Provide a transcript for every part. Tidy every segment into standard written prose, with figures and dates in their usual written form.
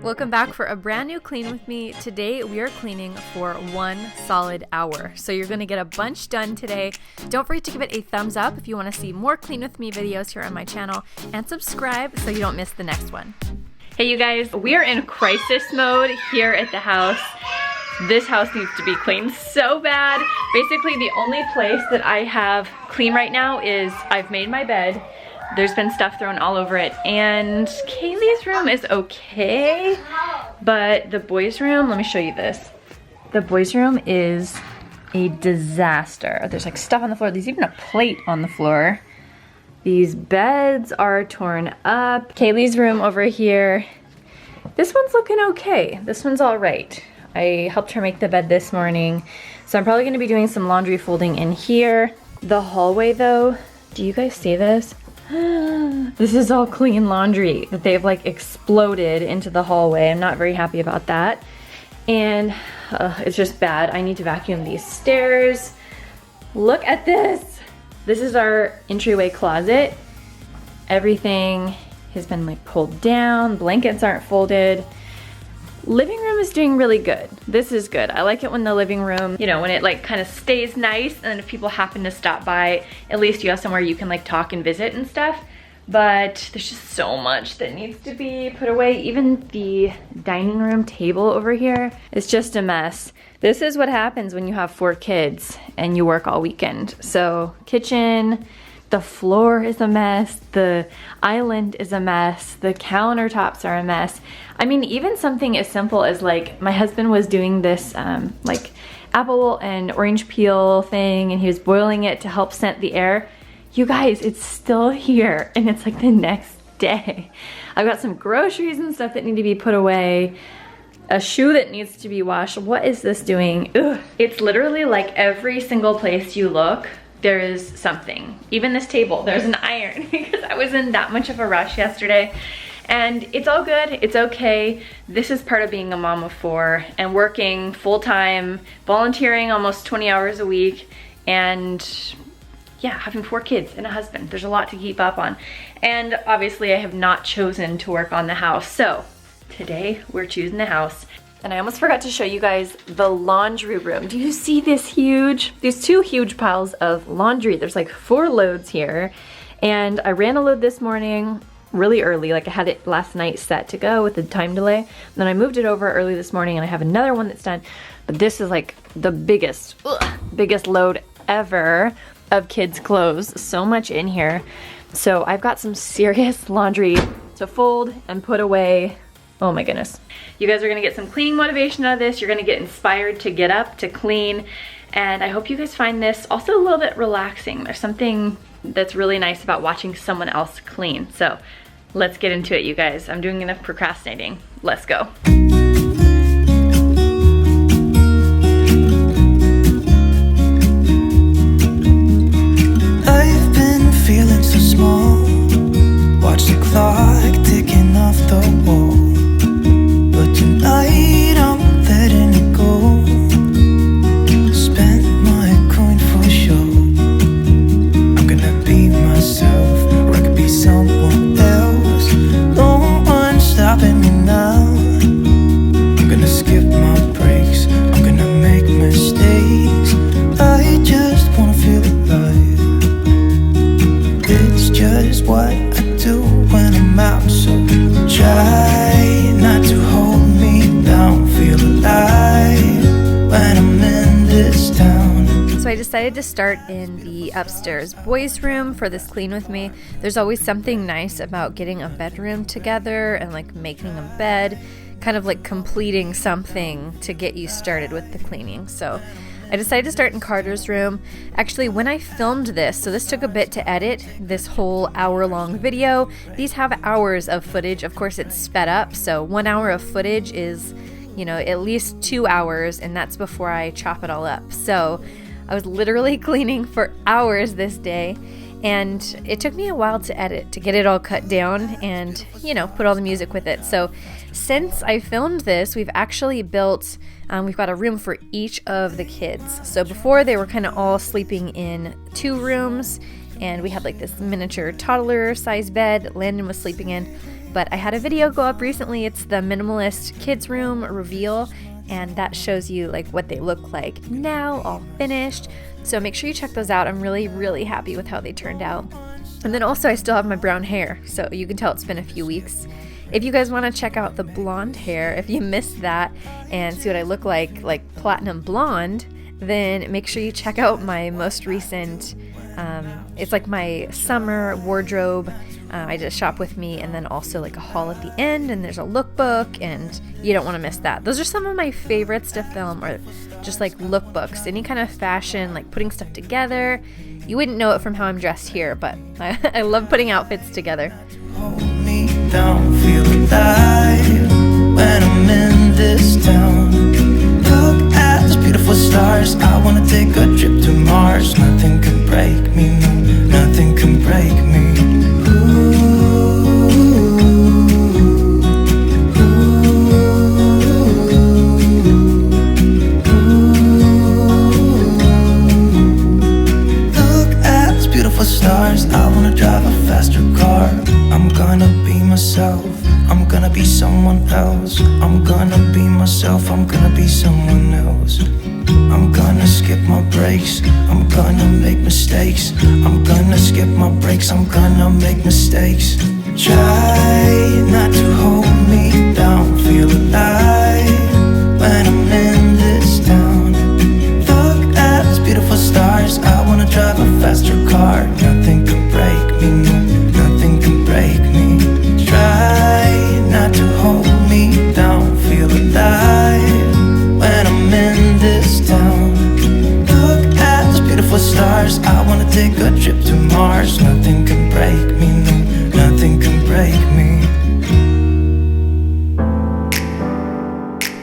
Welcome back for a brand new clean with me. Today we are cleaning for 1 solid hour. So you're going to get a bunch done today. Don't forget to give it a thumbs up if you want to see more clean with me videos here on my channel, and subscribe so you don't miss the next one. Hey you guys, we are in crisis mode here at the house. This house needs to be cleaned so bad. Basically the only place that I have clean right now is I've made my bed. There's been stuff thrown all over it, and Kaylee's room is okay, but the boys' room, let me show you this. The boys' room is a disaster. There's like stuff on the floor. There's even a plate on the floor. These beds are torn up. Kaylee's room over here, this one's looking okay. This one's all right. I helped her make the bed this morning, so I'm probably gonna be doing some laundry folding in here. The hallway though, do you guys see this? This is all clean laundry that they've like exploded into the hallway. I'm not very happy about that. And it's just bad. I need to vacuum these stairs. Look at this. This is our entryway closet. Everything has been like pulled down. Blankets aren't folded. Living room is doing really good. This is good. I like it when the living room, you know, when it like kind of stays nice, and then if people happen to stop by, at least you have somewhere you can like talk and visit and stuff. But there's just so much that needs to be put away. Even the dining room table over here is just a mess. This is what happens when you have 4 kids and you work all weekend. So kitchen, the floor is a mess, the island is a mess, the countertops are a mess. I mean, even something as simple as like, my husband was doing this like apple and orange peel thing, and he was boiling it to help scent the air. You guys, it's still here, and it's like the next day. I've got some groceries and stuff that need to be put away, a shoe that needs to be washed. What is this doing? Ugh. It's literally like every single place you look, there is something. Even this table, there's an iron because I was in that much of a rush yesterday. And it's all good, it's okay. This is part of being a mom of 4 and working full-time, volunteering almost 20 hours a week, and yeah, having 4 kids and a husband. There's a lot to keep up on. And obviously I have not chosen to work on the house. So today we're choosing the house. And I almost forgot to show you guys the laundry room. Do you see this huge? These 2 huge piles of laundry. There's like 4 loads here. And I ran a load this morning really early, like I had it last night set to go with the time delay. And then I moved it over early this morning, and I have another one that's done. But this is like the biggest load ever of kids' clothes. So much in here. So I've got some serious laundry to fold and put away. Oh my goodness. You guys are gonna get some cleaning motivation out of this. You're gonna get inspired to get up, to clean. And I hope you guys find this also a little bit relaxing. There's something that's really nice about watching someone else clean. So let's get into it, you guys. I'm doing enough procrastinating. Let's go. I've been feeling so small. Watch the clock ticking off the wall. But tonight I'm letting it go. Spend my coin for sure. I'm gonna be myself, or I could be someone else. No one's stopping me now. I'm gonna skip my breaks. I'm gonna make mistakes. I just wanna feel alive. It's just what I do when I'm out, so try not to hold me down. Feel alive when I'm in this town. So I decided to start in the upstairs boys' room for this clean with me. There's always something nice about getting a bedroom together and like making a bed, kind of like completing something to get you started with the cleaning. So I decided to start in Carter's room. Actually, when I filmed this, so this took a bit to edit, this whole hour-long video. These have hours of footage. Of course, it's sped up, so 1 hour of footage is, you know, at least 2 hours, and that's before I chop it all up. So I was literally cleaning for hours this day, and it took me a while to edit, to get it all cut down and, you know, put all the music with it. So since I filmed this, we've actually built, we've got a room for each of the kids. So before they were kind of all sleeping in 2 rooms, and we had like this miniature toddler size bed that Landon was sleeping in. but I had a video go up recently. It's the minimalist kids room reveal, and that shows you like what they look like now, all finished. So make sure you check those out. I'm really, really happy with how they turned out. And then also I still have my brown hair, so you can tell it's been a few weeks. If you guys want to check out the blonde hair, if you missed that and see what I look like platinum blonde, then make sure you check out my most recent, it's like my summer wardrobe. I did a shop with me, and then also like a haul at the end, and there's a lookbook, and you don't want to miss that. Those are some of my favorites to film, or just like lookbooks, any kind of fashion, like putting stuff together. You wouldn't know it from how I'm dressed here, but I love putting outfits together. Hold me down, feel alive when I'm in this town. Look at those beautiful stars, I wanna take a trip to Mars. Nothing can break me, no, nothing can break me. Stars, I wanna drive a faster car. I'm gonna be myself, I'm gonna be someone else. I'm gonna be myself, I'm gonna be someone else. I'm gonna skip my breaks, I'm gonna make mistakes. I'm gonna skip my breaks, I'm gonna make mistakes. Try not to hold me down, feel alive when I'm in this town. Look at those beautiful stars, I wanna drive a faster car. Nothing can break me, no, nothing can break me. Try not to hold me down, feel alive when I'm in this town. Look at those beautiful stars, I wanna take a trip to Mars. Nothing can break me, no, nothing can break me.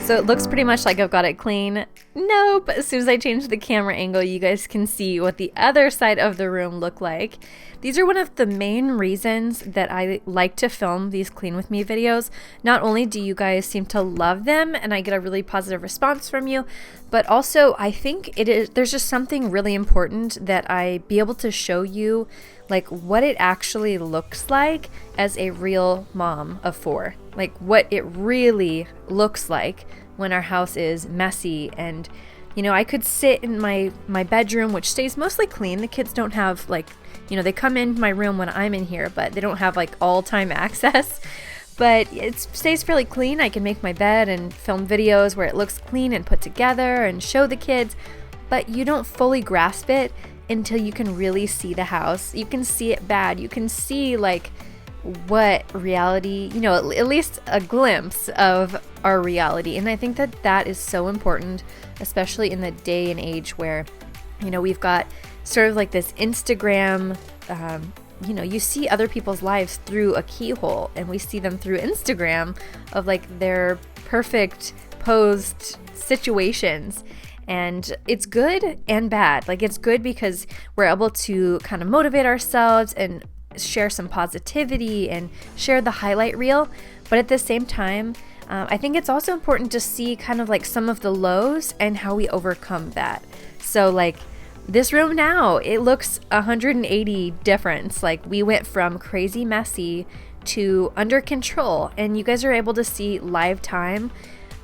So it looks pretty much like I've got it clean. Nope. As soon as I change the camera angle, you guys can see what the other side of the room look like. These are one of the main reasons that I like to film these Clean With Me videos. Not only do you guys seem to love them and I get a really positive response from you, but also I think there's just something really important that I be able to show you like what it actually looks like as a real mom of 4. Like what it really looks like when our house is messy. And you know, I could sit in my bedroom, which stays mostly clean. The kids don't have like, you know, they come in my room when I'm in here, but they don't have like all-time access. But it stays fairly clean. I can make my bed and film videos where it looks clean and put together and show the kids, but you don't fully grasp it until you can really see the house. You can see it bad. You can see like what reality, you know, at least a glimpse of our reality. And I think that that is so important, especially in the day and age where, you know, we've got sort of like this Instagram, you know, you see other people's lives through a keyhole, and we see them through Instagram of like their perfect posed situations. And it's good and bad. Like it's good because we're able to kind of motivate ourselves and share some positivity and share the highlight reel. But at the same time, I think it's also important to see kind of like some of the lows and how we overcome that. So like this room now, it looks 180 difference. Like we went from crazy messy to under control, and you guys are able to see live time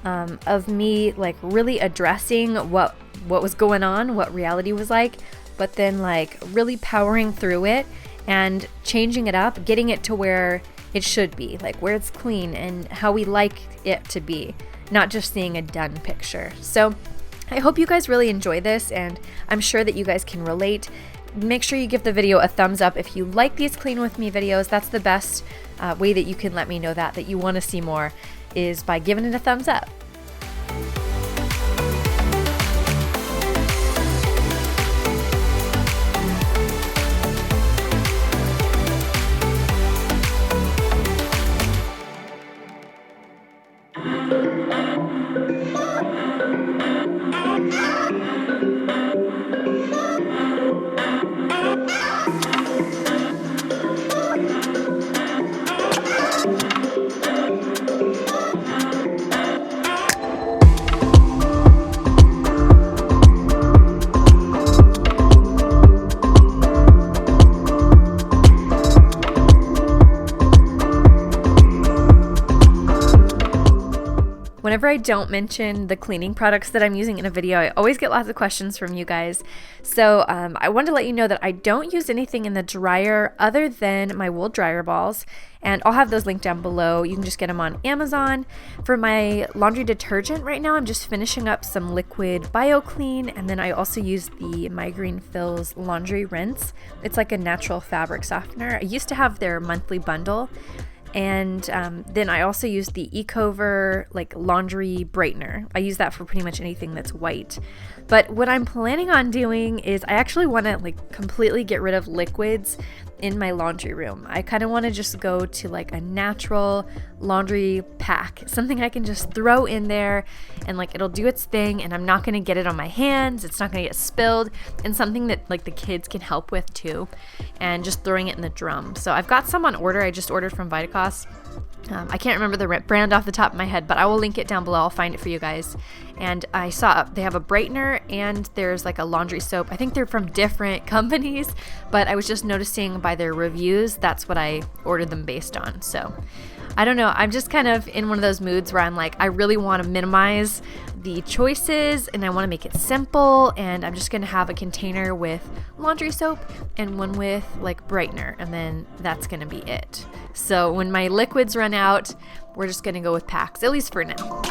of me like really addressing what was going on, what reality was like, but then like really powering through it and changing it up, getting it to where it should be, like where it's clean and how we like it to be, not just seeing a done picture. So I hope you guys really enjoy this, and I'm sure that you guys can relate. Make sure you give the video a thumbs up if you like these Clean With Me videos. That's the best way that you can let me know that you want to see more, is by giving it a thumbs up. Whenever I don't mention the cleaning products that I'm using in a video, I always get lots of questions from you guys. So I wanted to let you know that I don't use anything in the dryer other than my wool dryer balls, and I'll have those linked down below. You can just get them on Amazon. For my laundry detergent right now, I'm just finishing up some liquid BioClean, and then I also use the Migraine Fills laundry rinse. It's like a natural fabric softener. I used to have their monthly bundle. And then I also use the Ecover like laundry brightener. I use that for pretty much anything that's white. But what I'm planning on doing is I actually want to like completely get rid of liquids in my laundry room. I kind of want to just go to like a natural laundry pack, something I can just throw in there and like it'll do its thing, and I'm not going to get it on my hands, it's not going to get spilled, and something that like the kids can help with too, and just throwing it in the drum. So I've got some on order. I just ordered from Vitacost. I can't remember the brand off the top of my head, but I will link it down below. I'll find it for you guys. And I saw they have a brightener and there's like a laundry soap. I think they're from different companies, but I was just noticing by their reviews, that's what I ordered them based on. So I don't know. I'm just kind of in one of those moods where I'm like, I really want to minimize the choices and I want to make it simple, and I'm just going to have a container with laundry soap and one with like brightener, and then that's going to be it. So when my liquids run out, we're just going to go with packs, at least for now.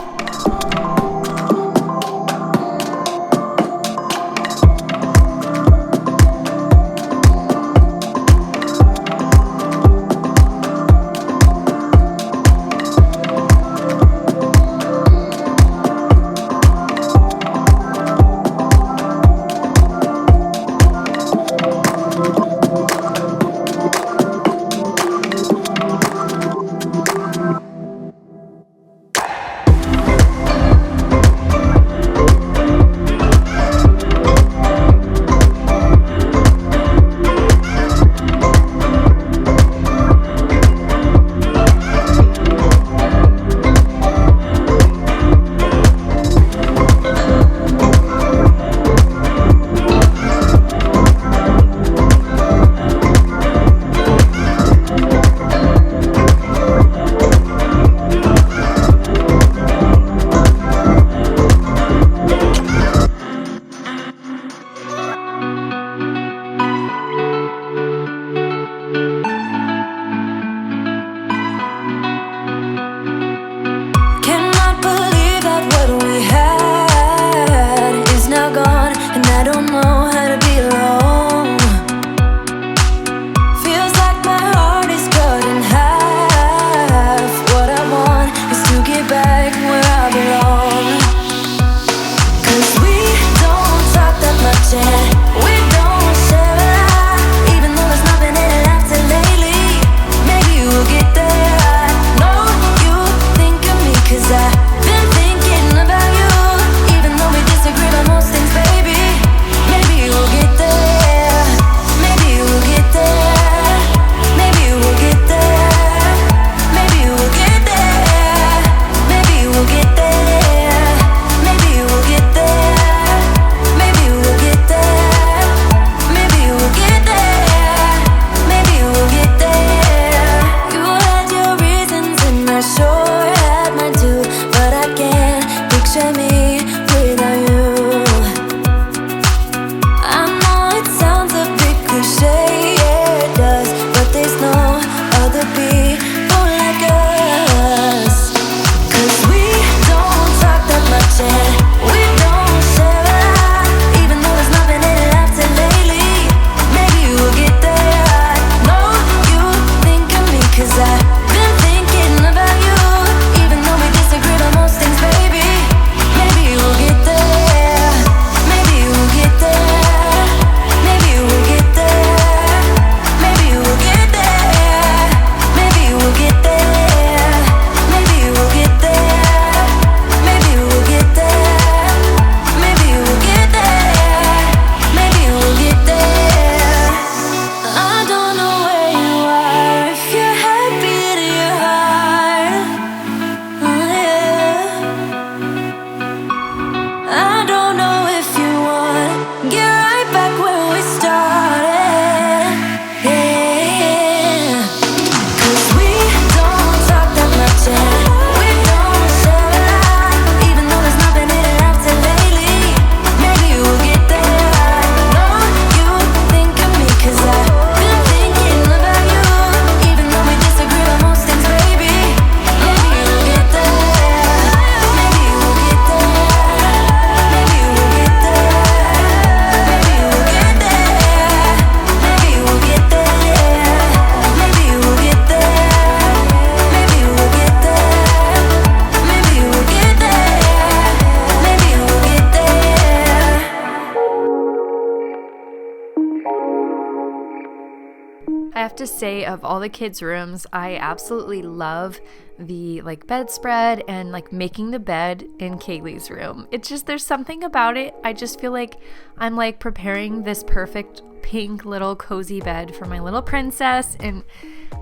have to say, of all the kids' rooms, I absolutely love the like bedspread and like making the bed in Kaylee's room. It's just, there's something about it. I just feel like I'm like preparing this perfect pink little cozy bed for my little princess. And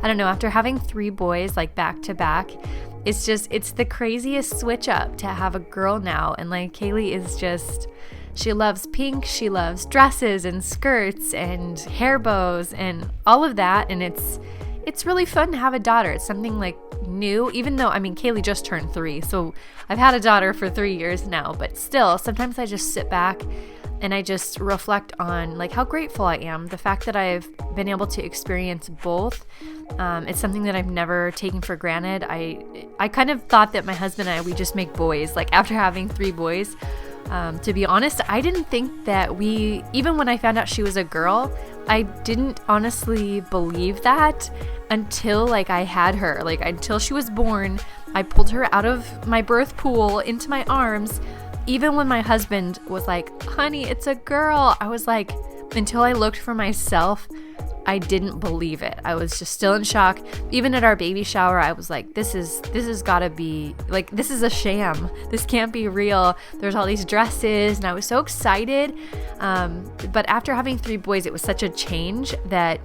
I don't know, after having 3 boys like back to back, it's the craziest switch up to have a girl now. And like Kaylee is just, she loves pink, she loves dresses and skirts and hair bows and all of that. And it's really fun to have a daughter. It's something like new, even though, I mean, Kaylee just turned 3, so I've had a daughter for 3 years now, but still, sometimes I just sit back and I just reflect on like how grateful I am. The fact that I've been able to experience both. It's something that I've never taken for granted. I kind of thought that my husband and I, we just make boys, like after having 3 boys. To be honest, I didn't think that even when I found out she was a girl, I didn't honestly believe that until like I had her, like until she was born. I pulled her out of my birth pool into my arms. Even when my husband was like, honey, it's a girl, I was like, until I looked for myself, I didn't believe it. I was just still in shock. Even at our baby shower, I was like, this has gotta be, like, this is a sham. This can't be real. There's all these dresses, and I was so excited. But after having 3 boys, it was such a change that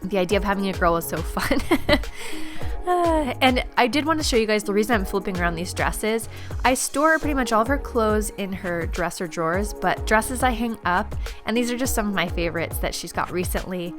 the idea of having a girl was so fun. And I did want to show you guys the reason I'm flipping around these dresses. I store pretty much all of her clothes in her dresser drawers, but dresses I hang up, and these are just some of my favorites that she's got recently.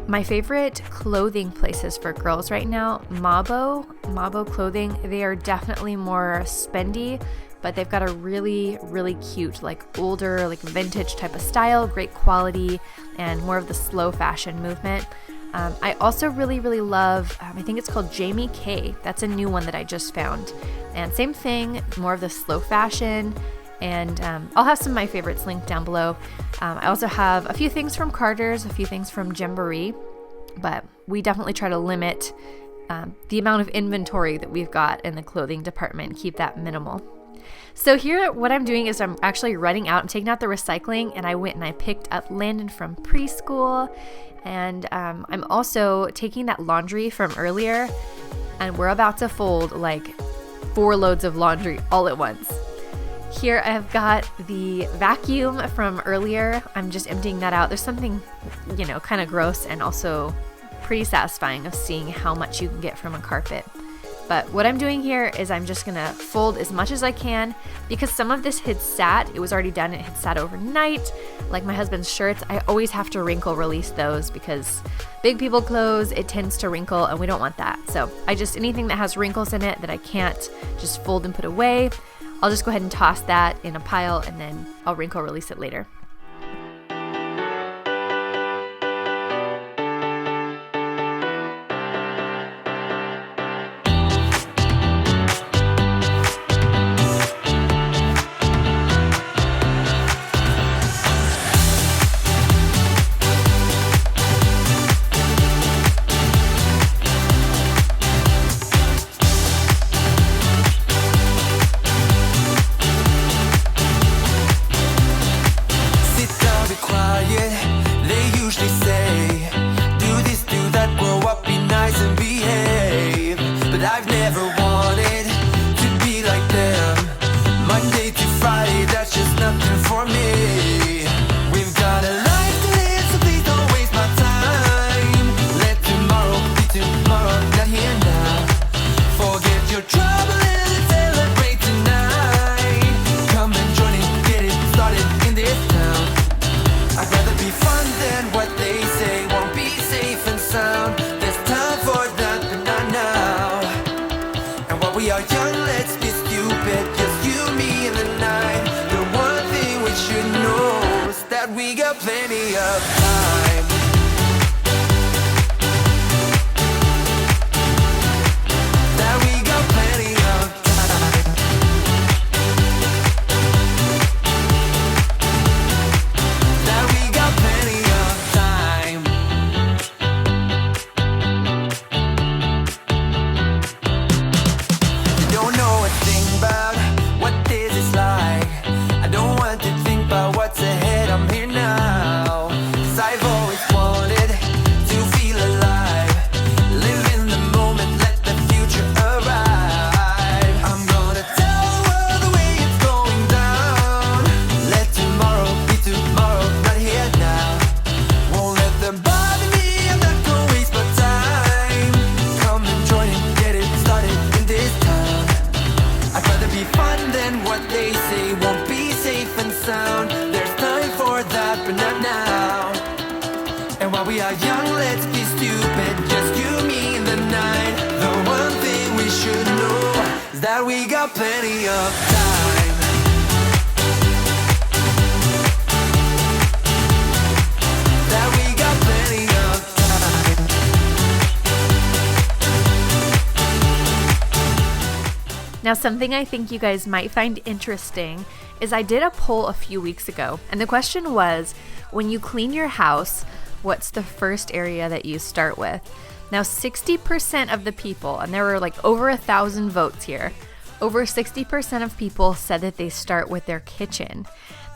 My favorite clothing places for girls right now, Mabo clothing. They are definitely more spendy, but they've got a really, really cute, like older, like vintage type of style, great quality, and more of the slow fashion movement. I also really, really love, I think it's called Jamie K. That's a new one that I just found. And same thing, more of the slow fashion. And I'll have some of my favorites linked down below. I also have a few things from Carter's, a few things from Gymboree, but we definitely try to limit the amount of inventory that we've got in the clothing department and keep that minimal. So here, what I'm doing is I'm actually running out. I'm taking out the recycling, and I went and I picked up Landon from preschool. And I'm also taking that laundry from earlier, and we're about to fold like 4 loads of laundry all at once. Here I've got the vacuum from earlier. I'm just emptying that out. There's something, kind of gross and also pretty satisfying of seeing how much you can get from a carpet. But what I'm doing here is I'm just gonna fold as much as I can, because some of this had sat, it was already done, it had sat overnight. Like my husband's shirts, I always have to wrinkle release those because big people clothes, it tends to wrinkle, and we don't want that. So anything that has wrinkles in it that I can't just fold and put away, I'll just go ahead and toss that in a pile, and then I'll wrinkle release it later. Plenty of time. That we got plenty of time. That we got plenty of time. You don't know a thing about what this is like. I don't want to think about what's ahead. I'm here now. that we got plenty of time. That we got plenty of time. Now, something I think you guys might find interesting is I did a poll a few weeks ago, and the question was, when you clean your house, what's the first area that you start with? Now, 60% of the people, and there were like over 1,000 votes here, over 60% of people said that they start with their kitchen.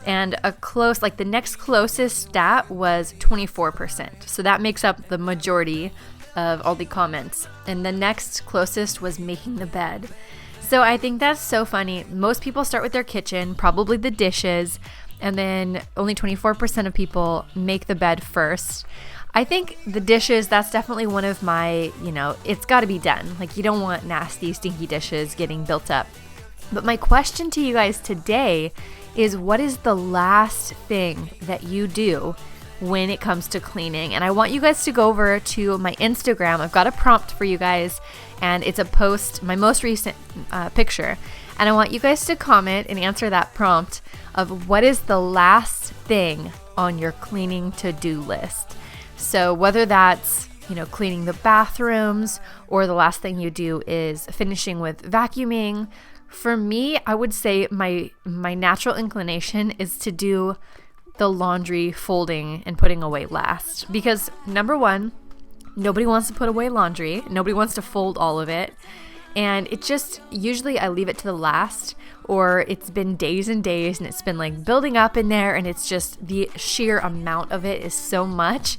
And the next closest stat was 24%. So that makes up the majority of all the comments. And the next closest was making the bed. So I think that's so funny. Most people start with their kitchen, probably the dishes, and then only 24% of people make the bed first. I think the dishes, that's definitely one of my, it's got to be done. Like, you don't want nasty, stinky dishes getting built up. But my question to you guys today is, what is the last thing that you do when it comes to cleaning? And I want you guys to go over to my Instagram. I've got a prompt for you guys, and it's a post, my most recent picture. And I want you guys to comment and answer that prompt of what is the last thing on your cleaning to-do list. So whether that's, cleaning the bathrooms, or the last thing you do is finishing with vacuuming. For me, I would say my natural inclination is to do the laundry folding and putting away last. Because number one, nobody wants to put away laundry. Nobody wants to fold all of it. And it just, usually I leave it to the last, or it's been days and days and it's been like building up in there, and it's just the sheer amount of it is so much,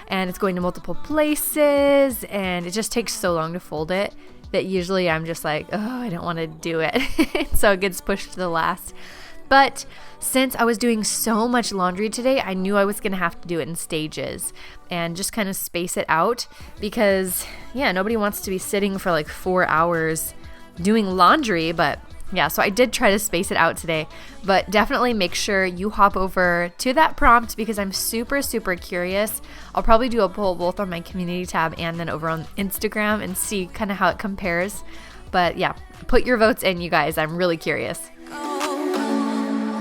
and it's going to multiple places, and it just takes so long to fold it that usually I'm just like, oh, I don't want to do it. So it gets pushed to the last. But since I was doing so much laundry today, I knew I was going to have to do it in stages and just kind of space it out, because nobody wants to be sitting for like 4 hours doing laundry. But so I did try to space it out today. But definitely make sure you hop over to that prompt, because I'm super, super curious. I'll probably do a poll both on my community tab and then over on Instagram and see kind of how it compares. But put your votes in, you guys. I'm really curious.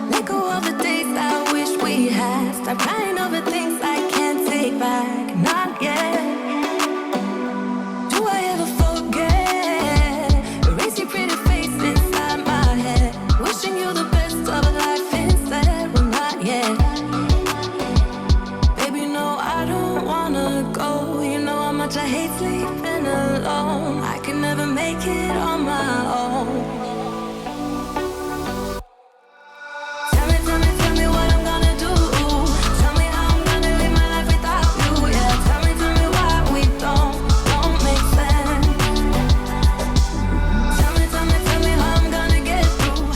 Let go of the days I wish we had. Stop crying over things I can't take back. Not yet. Do I ever forget? Erase your pretty face inside my head. Wishing you the best of life instead. Well, not yet. Baby, no, I don't wanna go. You know how much I hate sleeping alone. I can never make it on my own.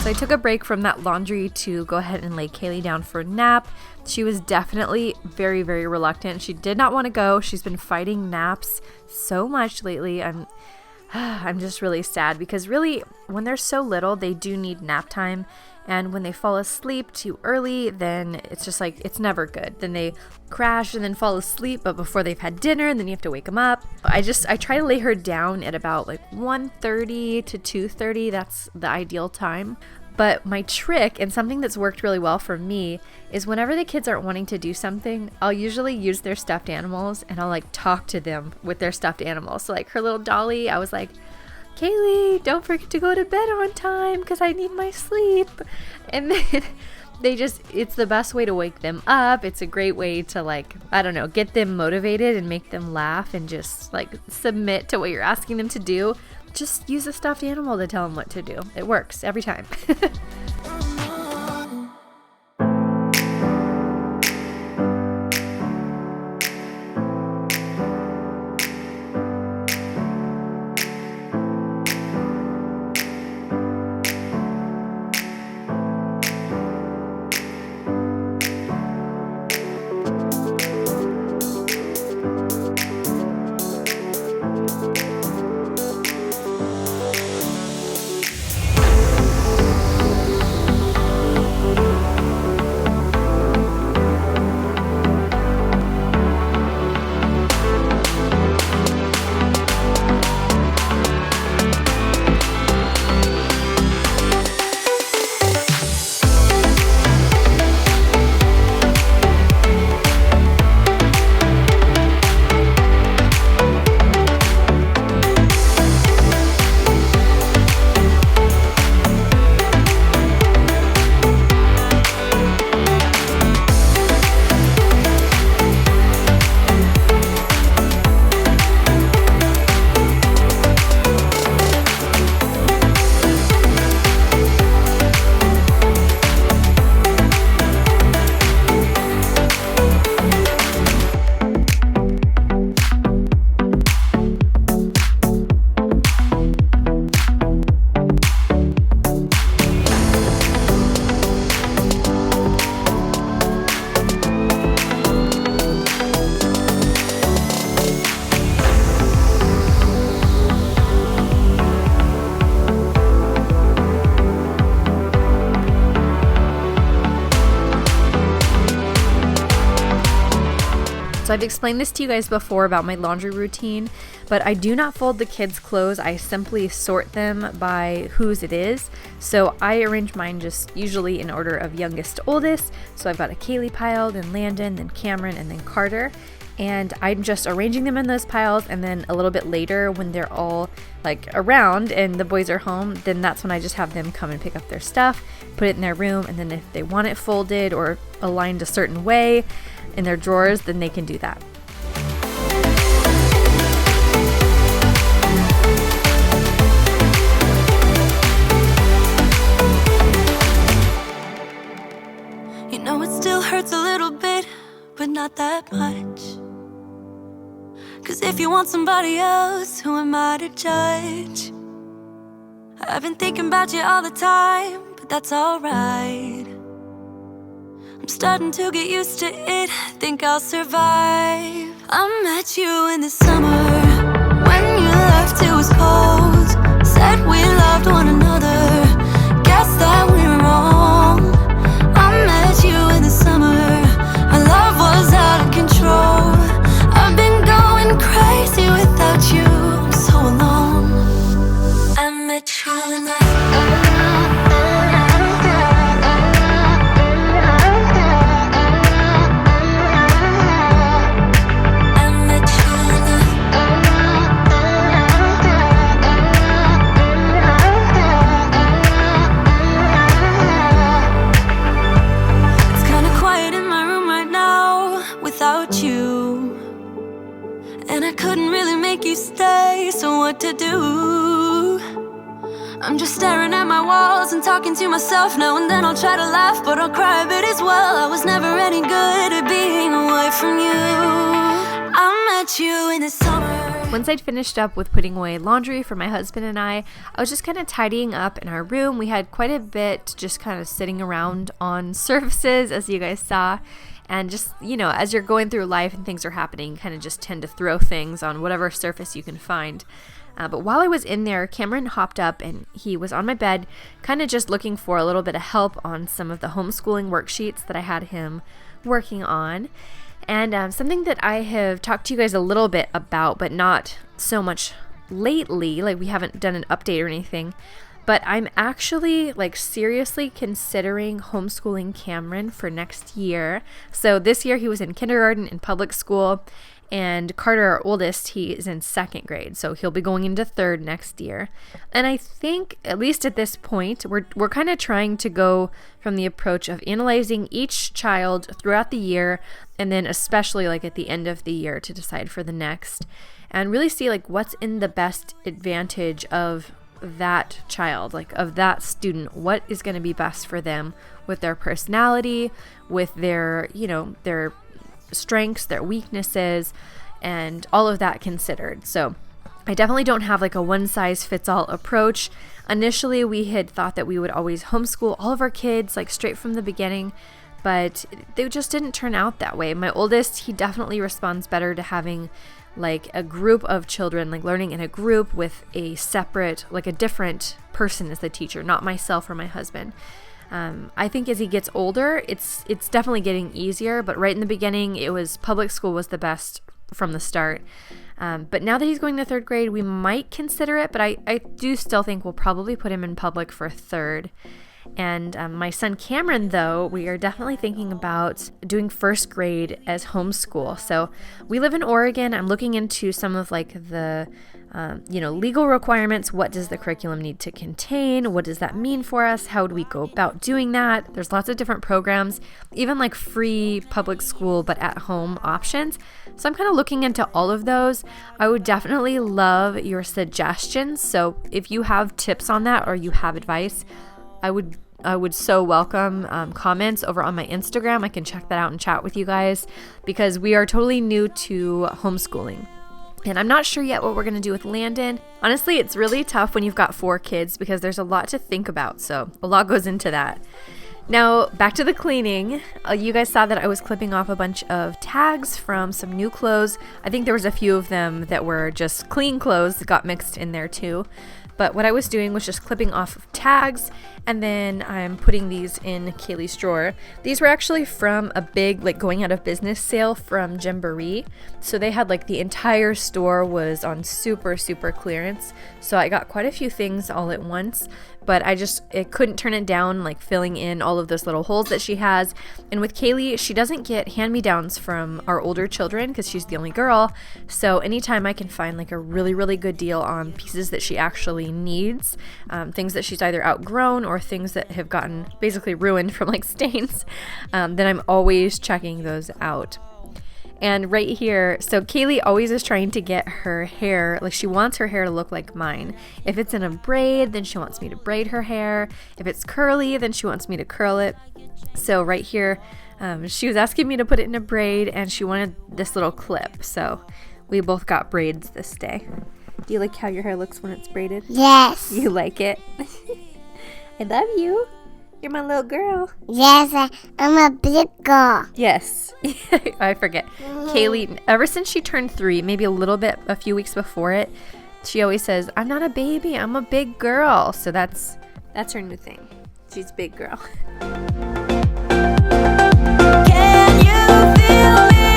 I took a break from that laundry to go ahead and lay Kaylee down for a nap. She was definitely very, very reluctant. She did not want to go. She's been fighting naps so much lately. I'm just really sad, because really, when they're so little, they do need nap time. And when they fall asleep too early, then it's just like, it's never good. Then they crash and then fall asleep, but before they've had dinner, and then you have to wake them up. I try to lay her down at about like 1:30 to 2:30. That's the ideal time. But my trick, and something that's worked really well for me, is whenever the kids aren't wanting to do something, I'll usually use their stuffed animals, and I'll like talk to them with their stuffed animals. So like her little dolly, I was like, Kaylee, don't forget to go to bed on time because I need my sleep. And then it's the best way to wake them up. It's a great way to get them motivated and make them laugh and just like submit to what you're asking them to do. Just use a stuffed animal to tell them what to do. It works every time. So I've explained this to you guys before about my laundry routine, but I do not fold the kids' clothes. I simply sort them by whose it is. So I arrange mine just usually in order of youngest to oldest. So I've got a Kaylee pile, then Landon, then Cameron, and then Carter. And I'm just arranging them in those piles, and then a little bit later when they're all like around and the boys are home, then that's when I just have them come and pick up their stuff, put it in their room, and then if they want it folded or aligned a certain way in their drawers, then they can do that. You know it still hurts a little bit, but not that much. 'Cause if you want somebody else, who am I to judge? I've been thinking about you all the time, but that's alright. I'm starting to get used to it, think I'll survive. I met you in the summer, when you left it was cold. Said we loved one another, guess that we're wrong. I met you in the summer, our love was out of control. I've been going crazy without you, I'm so alone. I met you in the what to do. I'm just staring at my walls and talking to myself now and then. I'll try to laugh, but I'll cry a bit as well. I was never any good at being away from you. I met you in the summer. Once I'd finished up with putting away laundry for my husband and I was just kind of tidying up in our room. We had quite a bit just kind of sitting around on surfaces, as you guys saw. And just, you know, as you're going through life and things are happening, kind of just tend to throw things on whatever surface you can find. But while I was in there, Cameron hopped up and he was on my bed, kind of just looking for a little bit of help on some of the homeschooling worksheets that I had him working on. And something that I have talked to you guys a little bit about, but not so much lately, like we haven't done an update or anything. But I'm actually like seriously considering homeschooling Cameron for next year. So this year he was in kindergarten in public school, and Carter, our oldest, he is in second grade. So he'll be going into third next year. And I think, at least at this point, we're kind of trying to go from the approach of analyzing each child throughout the year, and then especially like at the end of the year to decide for the next, and really see like what's in the best advantage of that child, like of that student, what is going to be best for them with their personality, with their, you know, their strengths, their weaknesses, and all of that considered. So I definitely don't have like a one size fits all approach. Initially, we had thought that we would always homeschool all of our kids like straight from the beginning, but they just didn't turn out that way. My oldest, he definitely responds better to having like a group of children, like learning in a group with a separate, like a different person as the teacher, not myself or my husband. I think as he gets older, it's definitely getting easier, but right in the beginning, public school was the best from the start. But now that he's going to third grade, we might consider it, but I do still think we'll probably put him in public for third. And my son Cameron, though, we are definitely thinking about doing first grade as homeschool. So we live in Oregon. I'm looking into some of like the, legal requirements. What does the curriculum need to contain? What does that mean for us? How do we go about doing that? There's lots of different programs, even like free public school, but at home options. So I'm kind of looking into all of those. I would definitely love your suggestions. So if you have tips on that or you have advice, I would so welcome comments over on my Instagram. I can check that out and chat with you guys because we are totally new to homeschooling. And I'm not sure yet what we're going to do with Landon. Honestly, it's really tough when you've got 4 kids because there's a lot to think about. So a lot goes into that. Now, back to the cleaning. You guys saw that I was clipping off a bunch of tags from some new clothes. I think there was a few of them that were just clean clothes that got mixed in there too. But what I was doing was just clipping off of tags, and then I'm putting these in Kaylee's drawer. These were actually from a big, like, going out of business sale from Gymboree. So they had, like, the entire store was on super clearance. So I got quite a few things all at once, but I couldn't turn it down, like filling in all of those little holes that she has. And with Kaylee, she doesn't get hand-me-downs from our older children because she's the only girl. So anytime I can find like a really good deal on pieces that she actually needs, things that she's either outgrown or things that have gotten basically ruined from like stains, then I'm always checking those out. And right here, so Kaylee always is trying to get her hair, like she wants her hair to look like mine. If it's in a braid, then she wants me to braid her hair. If it's curly, then she wants me to curl it. So right here, she was asking me to put it in a braid, and she wanted this little clip. So we both got braids this day. Do you like how your hair looks when it's braided? Yes. You like it? I love you. You're my little girl. Yes, I'm a big girl. Yes. I forget. Kaylee, ever since she turned 3, maybe a few weeks before it, she always says, I'm not a baby, I'm a big girl. So that's her new thing. She's big girl. Can you feel me?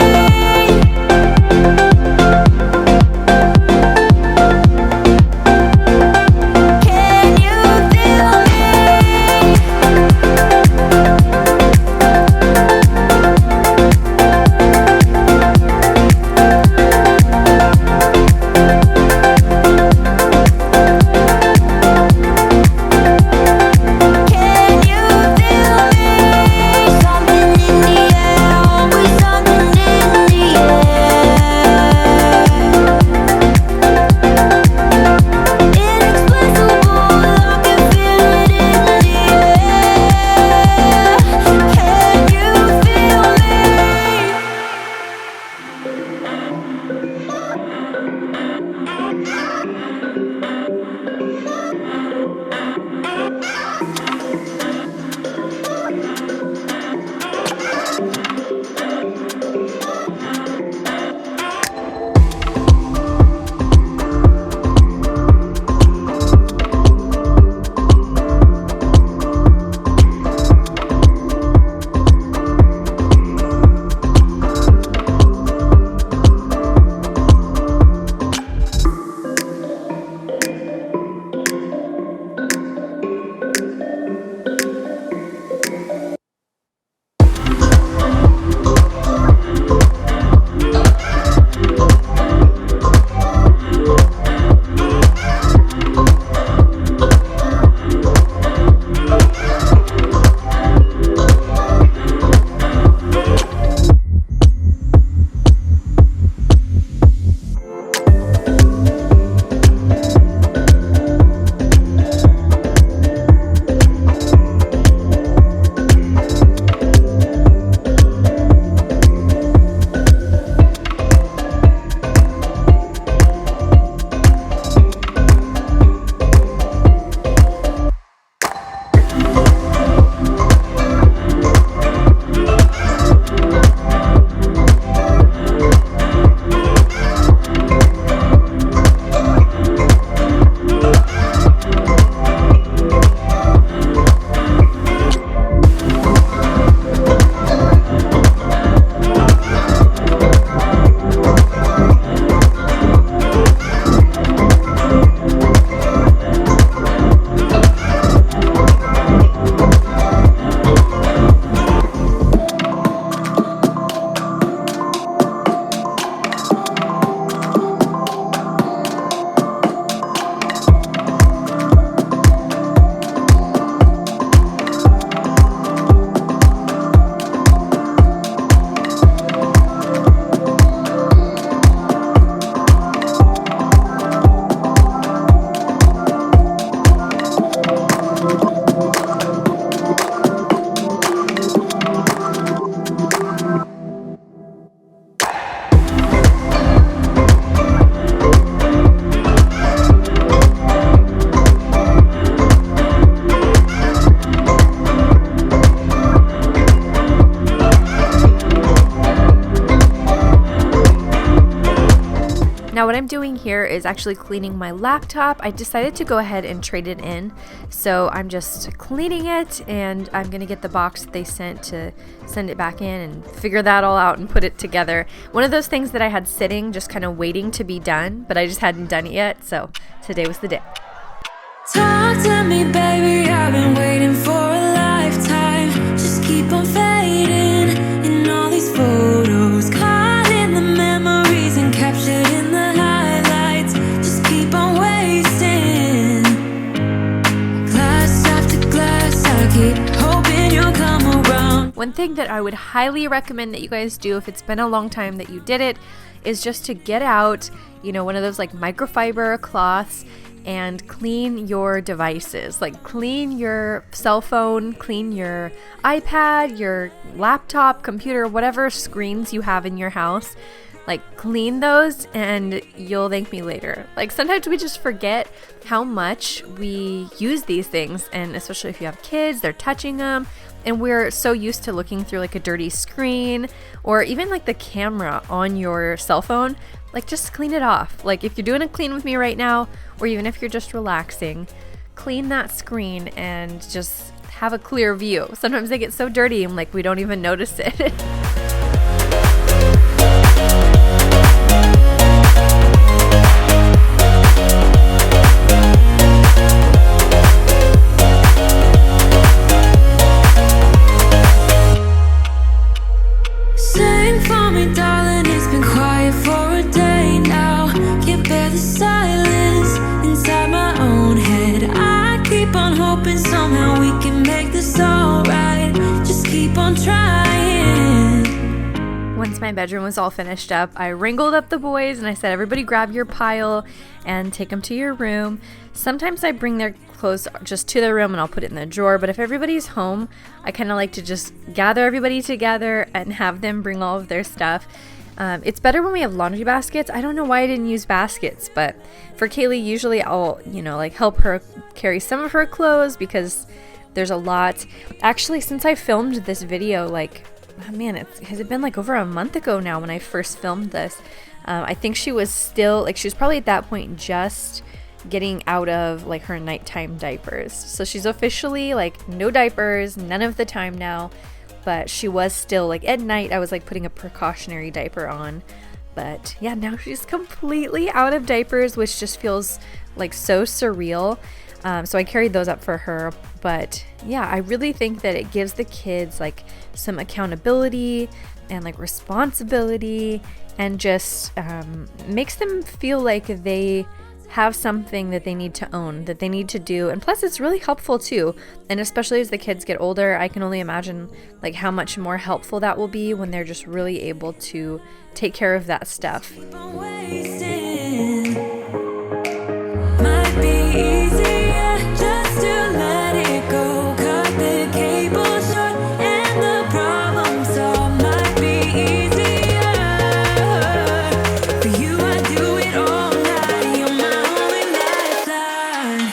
Can you feel me? Can you feel what I'm doing here is actually cleaning my laptop. I decided to go ahead and trade it in. So I'm just cleaning it, and I'm going to get the box that they sent to send it back in and figure that all out and put it together. One of those things that I had sitting, just kind of waiting to be done, but I just hadn't done it yet. So today was the day. Talk to me, baby, I've been waiting for a lifetime. Just keep on fading in all these photos, caught in the memories and captured in the highlights. Just keep on wasting glass after glass. I keep hoping you'll come around. One thing that I would highly recommend that you guys do if it's been a long time that you did it is just to get out, you know, one of those like microfiber cloths and clean your devices. Like clean your cell phone, clean your iPad, your laptop, computer, whatever screens you have in your house. Like clean those and you'll thank me later. Like sometimes we just forget how much we use these things, and especially if you have kids, they're touching them. And we're so used to looking through like a dirty screen or even like the camera on your cell phone. Like just clean it off. Like if you're doing a clean with me right now, or even if you're just relaxing, clean that screen and just have a clear view. Sometimes they get so dirty and like we don't even notice it. Sing for me, darling, it's been quiet for a day now. Can't bear the silence inside my own head. I keep on hoping somehow we can make this alright. Just keep on trying. Once my bedroom was all finished up, I wrangled up the boys and I said, everybody grab your pile and take them to your room. Sometimes I bring their clothes just to their room and I'll put it in the drawer, but if everybody's home, I kind of like to just gather everybody together and have them bring all of their stuff. It's better when we have laundry baskets. I don't know why I didn't use baskets, but for Kaylee, usually I'll, you know, like help her carry some of her clothes because there's a lot. Actually, since I filmed this video, like, oh man, has it been like over a month ago now when I first filmed this? I think she was still, like, she was probably at that point just getting out of like her nighttime diapers. So she's officially like no diapers, none of the time now, but she was still like at night I was like putting a precautionary diaper on. But yeah, now she's completely out of diapers, which just feels like so surreal. So I carried those up for her. But yeah, I really think that it gives the kids like some accountability and like responsibility, and just makes them feel like they have something that they need to own, that they need to do. And plus it's really helpful too, and especially as the kids get older, I can only imagine like how much more helpful that will be when they're just really able to take care of that stuff. Keep on wasting. Might be easier just to let it go. Cut the cable short and the problem solved. Might be easier for you. I do it all night. You're my only lifeline.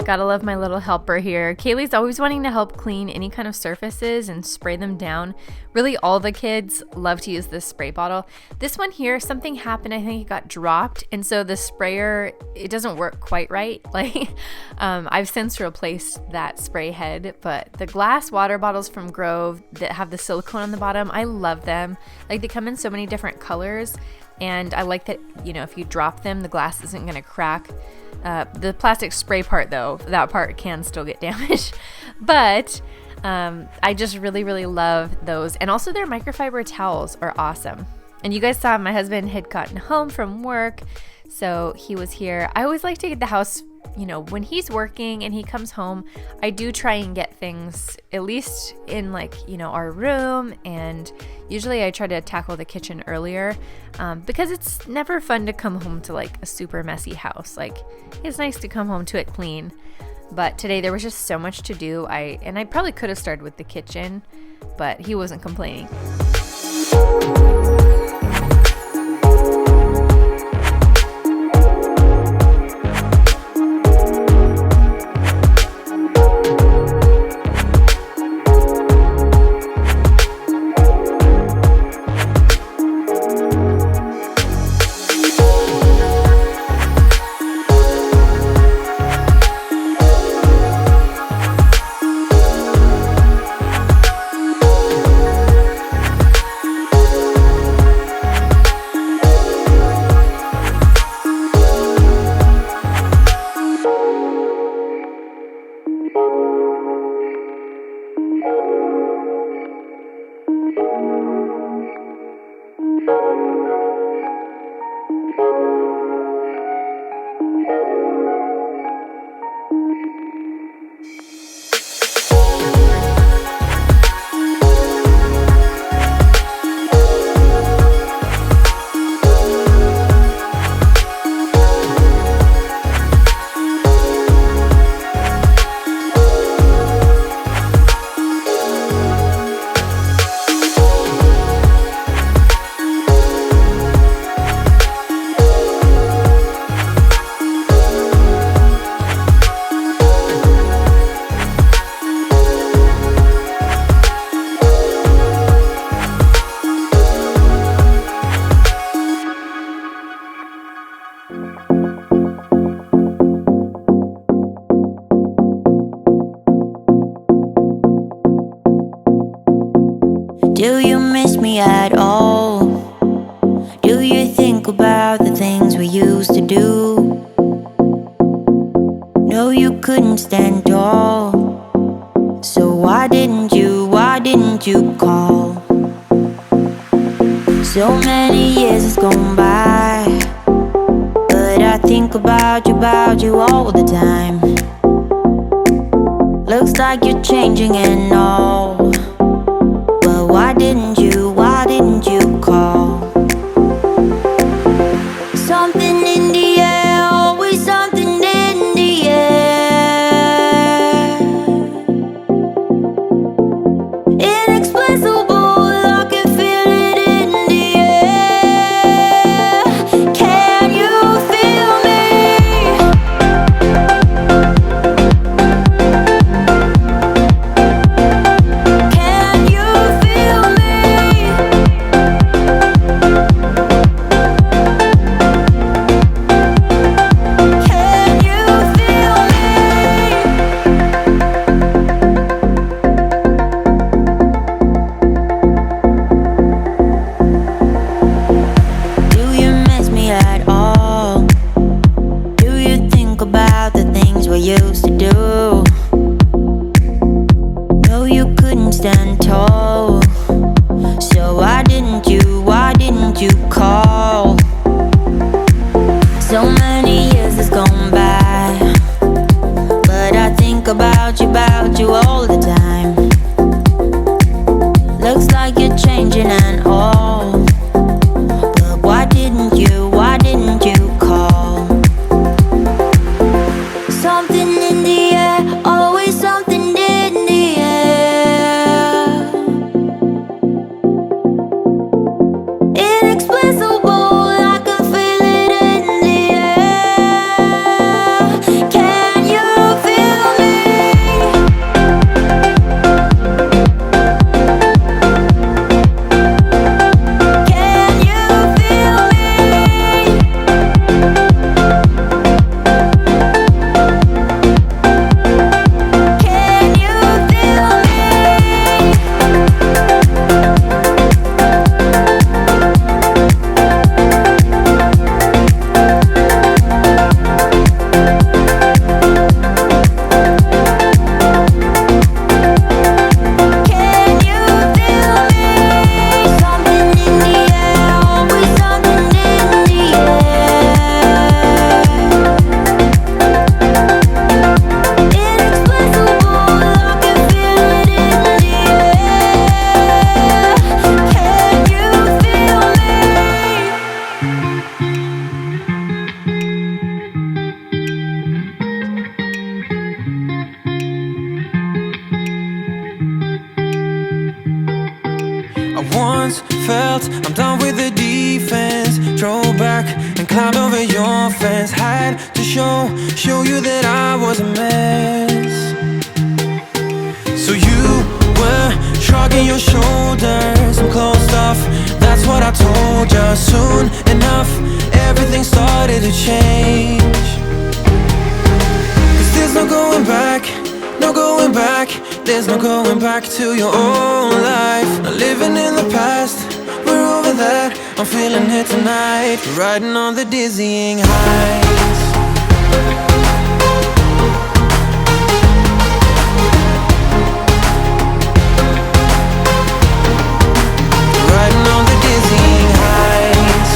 Gotta love my little helper here. Kaylee's always wanting to help clean any kind of surfaces and spray them down. Really, all the kids love to use this spray bottle. This one here, something happened. I think it got dropped, and so the sprayer, it doesn't work quite right. Like, I've since replaced that spray head, but the glass water bottles from Grove that have the silicone on the bottom, I love them. Like, they come in so many different colors, and I like that, you know, if you drop them, the glass isn't gonna crack. The plastic spray part, though, that part can still get damaged. But I just really, really love those. And also their microfiber towels are awesome. And you guys saw my husband had gotten home from work, so he was here. I always like to get the house, you know, when he's working and he comes home, I do try and get things at least in, like, you know, our room, and usually I try to tackle the kitchen earlier because it's never fun to come home to like a super messy house. Like, it's nice to come home to it clean. But today there was just so much to do. I probably could have started with the kitchen, but he wasn't complaining. Do you miss me at all? Do you think about the things we used to do? No, you couldn't stand tall. So why didn't you call? So many years has gone by, but I think about you all the time. Looks like you're changing and all, but why didn't you call? Something in the air, always something in the air. Inexplicable, I can feel it in the air. Can you feel me? Can you feel me? Can you feel me? Do you miss me at all? Do you think about the things we used to do? No, you couldn't stand tall. So why didn't you call? So many years has gone by, but I think about you all the time. Looks like you're changing and all, but why didn't you call? Something in the air, always something in the air. Inexplicable, I can feel it in the air. Can you feel climbed over your fence. Had to show you that I was a mess. So you were shrugging your shoulders and closed off. That's what I told you. Soon enough, everything started to change. 'Cause there's no going back, no going back. There's no going back to your old life. Not living in the past, we're over that. I'm feeling it tonight, riding on the dizzying heights. Riding on the dizzying heights.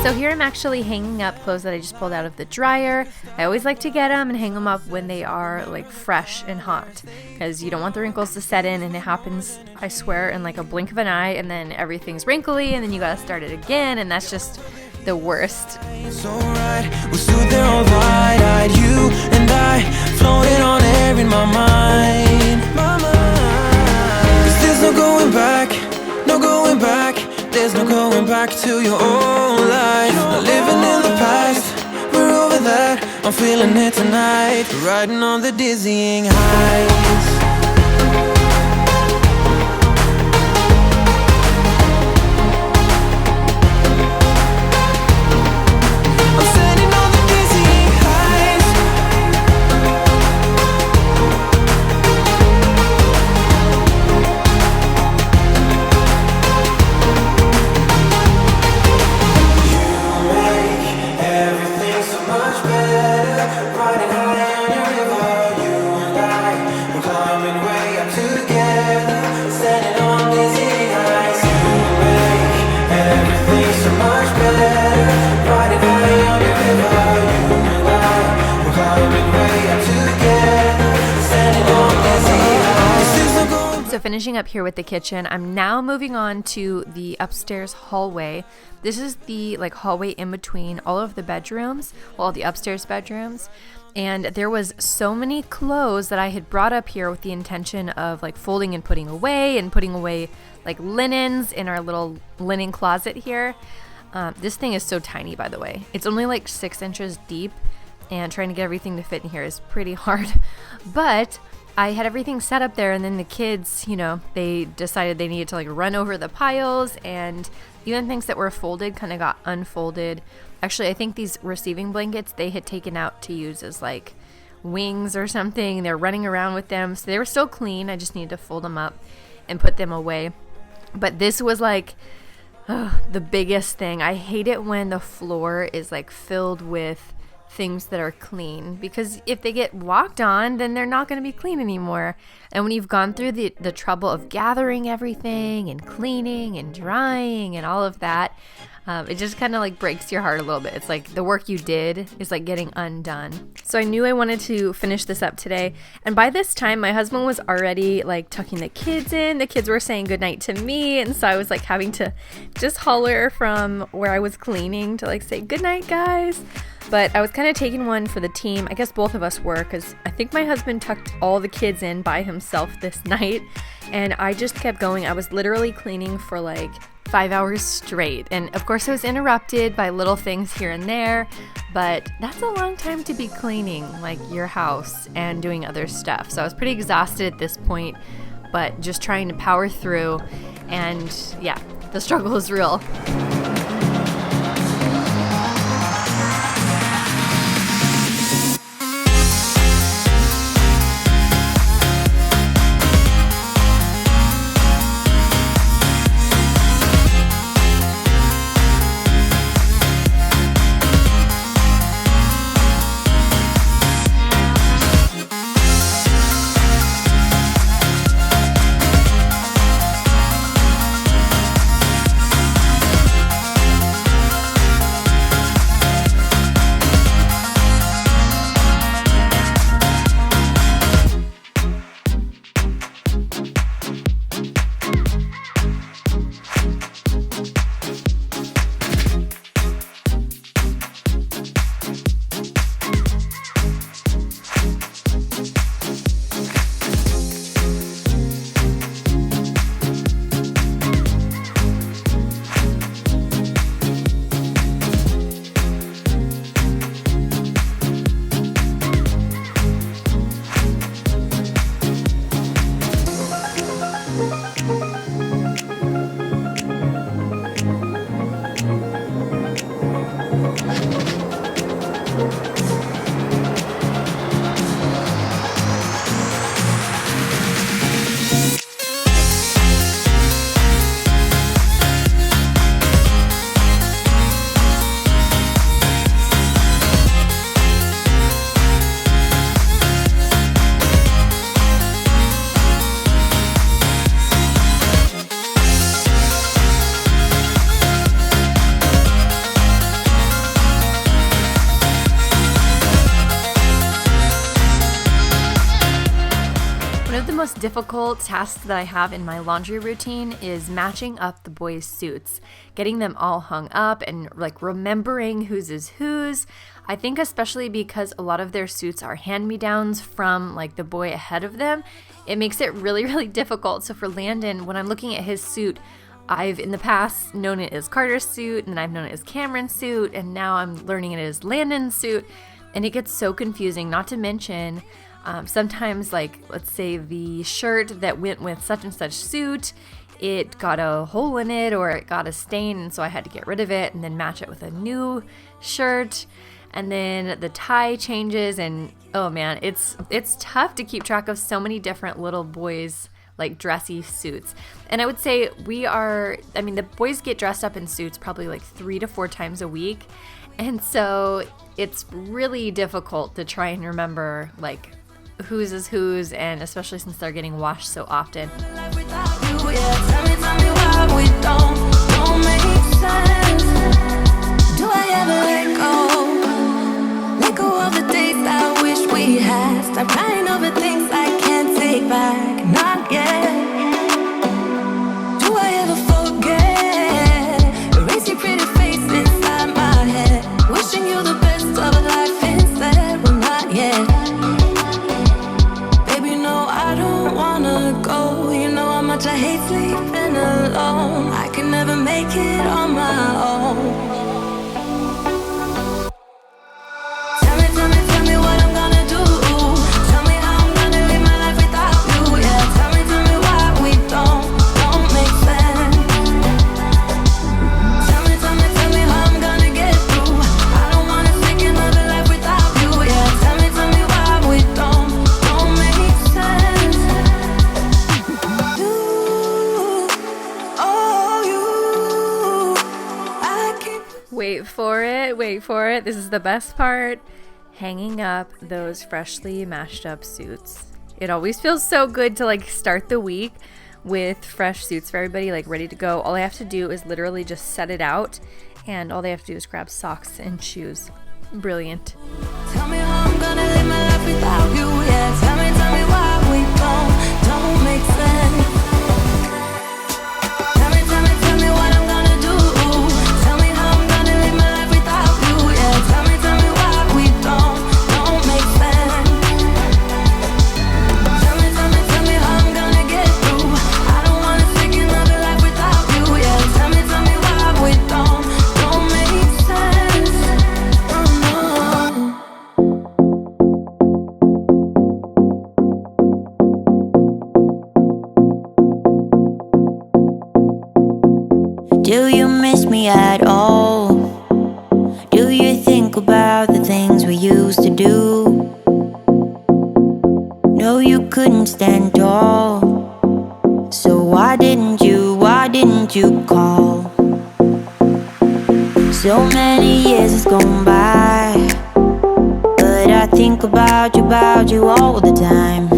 So here I'm actually hanging up clothes that I just pulled out of the dryer. I always like to get them and hang them up when they are like fresh and hot, because you don't want the wrinkles to set in, and it happens, I swear, in like a blink of an eye, and then everything's wrinkly and then you gotta start it again, and that's just the worst. It's alright, we stood there all wide-eyed, you and I, floating on air in my mind. 'Cause there's no going back, no going back. There's no going back to your old life. Not living in the past, we're over that. I'm feeling it tonight, riding on the dizzying heights. I'm standing on the dizzying heights. Everything's so much better, riding high on your river. You and I, we're climbing way up together, standing on dizzy heights. You make everything so much better, riding high on your river. You and I, we're climbing way up together, standing on dizzy heights. There's no going. So finishing up here with the kitchen, I'm now moving on to the upstairs hallway. This is the like hallway in between all of the bedrooms, all the upstairs bedrooms. And there was so many clothes that I had brought up here with the intention of like folding and putting away like linens in our little linen closet here. This thing is so tiny, by the way. It's only like 6 inches deep, and trying to get everything to fit in here is pretty hard. But I had everything set up there, and then the kids, you know, they decided they needed to like run over the piles, and even things that were folded kind of got unfolded. Actually, I think these receiving blankets they had taken out to use as like wings or something. They're running around with them, so they were still clean. I just needed to fold them up and put them away. But this was like the biggest thing. I hate it when the floor is like filled with things that are clean, because if they get walked on, then they're not going to be clean anymore. And when you've gone through the trouble of gathering everything and cleaning and drying and all of that, it just kind of like breaks your heart a little bit. It's like the work you did is like getting undone. So I knew I wanted to finish this up today, and by this time my husband was already like tucking the kids in. The kids were saying goodnight to me, and so I was like having to just holler from where I was cleaning to like say goodnight, guys. But I was kind of taking one for the team. I guess both of us were, because I think my husband tucked all the kids in by himself this night, and I just kept going. I was literally cleaning for like 5 hours straight, and of course I was interrupted by little things here and there, but that's a long time to be cleaning like your house and doing other stuff. So I was pretty exhausted at this point, but just trying to power through, and yeah, the struggle is real. most difficult task that I have in my laundry routine is matching up the boys' suits, getting them all hung up and like remembering whose is whose. I think especially because a lot of their suits are hand-me-downs from like the boy ahead of them, it makes it really, really difficult. So for Landon, when I'm looking at his suit, I've in the past known it as Carter's suit, and I've known it as Cameron's suit, and now I'm learning it as Landon's suit, and it gets so confusing, not to mention sometimes, like, let's say the shirt that went with such and such suit, it got a hole in it or it got a stain, and so I had to get rid of it and then match it with a new shirt. And then the tie changes, and oh man, it's tough to keep track of so many different little boys' like dressy suits. And I would say the boys get dressed up in suits probably like 3 to 4 times a week. And so it's really difficult to try and remember like whose is whose, and especially since they're getting washed so often. Do I ever let go of the days I wish we had? Stop crying over things I can't take back, not yet. Do I ever forget? Erase your pretty face inside my head, wishing you the best of life instead. Well, not yet. Baby, no, I don't wanna go. You know how much I hate sleeping alone. I can never make it on my own. Wait for it. This is the best part. Hanging up those freshly mashed up suits. It always feels so good to like start the week with fresh suits for everybody, like ready to go. All I have to do is literally just set it out, and all they have to do is grab socks and shoes. Brilliant. Tell me how I'm gonna live my life without you. Yeah, tell me why we don't make sense. Tell me what I'm gonna do. Tell me how I'm gonna live my life without you. Yeah, tell me why we don't make sense. Tell me how I'm gonna get through. I don't wanna take another life without you. Yeah, tell me why we don't make sense. Do you miss me at all? Do you think about the things we used to do? No, you couldn't stand tall. So why didn't you call? So many years has gone by, but I think about you all the time.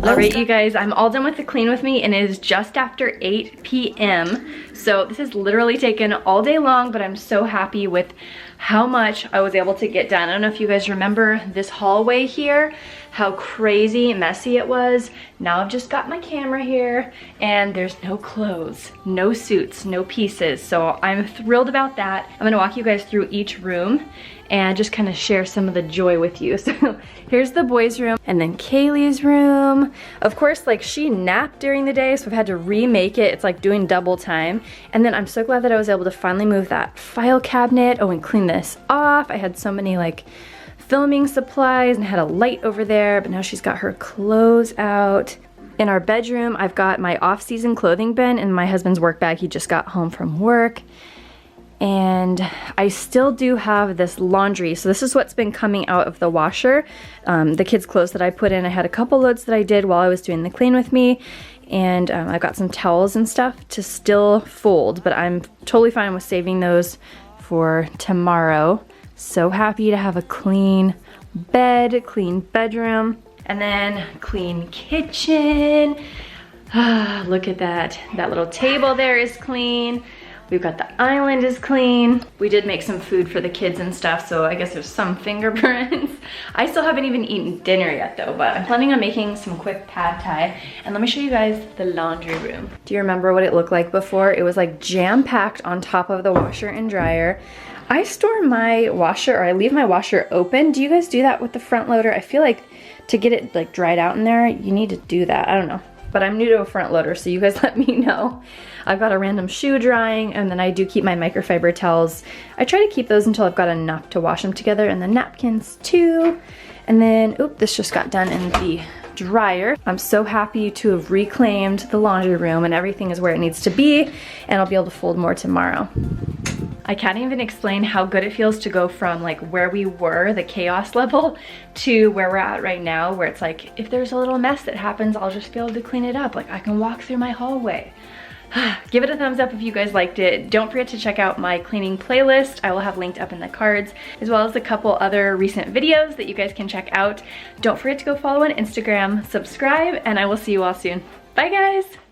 Alright, you guys, I'm all done with the clean with me, and it is just after 8 p.m. So this has literally taken all day long, but I'm so happy with how much I was able to get done. I don't know if you guys remember this hallway here, how crazy messy it was. Now I've just got my camera here, and there's no clothes, no suits, no pieces. So I'm thrilled about that. I'm gonna walk you guys through each room and just kind of share some of the joy with you. So here's the boys' room, and then Kaylee's room. Of course, like, she napped during the day, so I've had to remake it. It's like doing double time. And then I'm so glad that I was able to finally move that file cabinet. Oh, and clean this off. I had so many like filming supplies and had a light over there, but now she's got her clothes out. In our bedroom, I've got my off-season clothing bin and my husband's work bag. He just got home from work. And I still do have this laundry. So this is what's been coming out of the washer. The kids' clothes that I put in. I had a couple loads that I did while I was doing the clean with me. And I've got some towels and stuff to still fold, but I'm totally fine with saving those for tomorrow. So happy to have a clean bed, clean bedroom, and then clean kitchen. Look at that. That little table there is clean. We've got the island is clean. We did make some food for the kids and stuff, so I guess there's some fingerprints. I still haven't even eaten dinner yet though, but I'm planning on making some quick pad thai. And let me show you guys the laundry room. Do you remember what it looked like before? It was like jam-packed on top of the washer and dryer. I store my washer, or I leave my washer open. Do you guys do that with the front loader? I feel like to get it like dried out in there, you need to do that. I don't know. But I'm new to a front loader, so you guys let me know. I've got a random shoe drying, and then I do keep my microfiber towels. I try to keep those until I've got enough to wash them together, and the napkins too. And then, oop, this just got done in the dryer. I'm so happy to have reclaimed the laundry room, and everything is where it needs to be, and I'll be able to fold more tomorrow. I can't even explain how good it feels to go from like where we were, the chaos level, to where we're at right now, where it's like, if there's a little mess that happens, I'll just be able to clean it up. Like I can walk through my hallway. Give it a thumbs up if you guys liked it. Don't forget to check out my cleaning playlist. I will have linked up in the cards, as well as a couple other recent videos that you guys can check out. Don't forget to go follow on Instagram, subscribe, and I will see you all soon. Bye guys!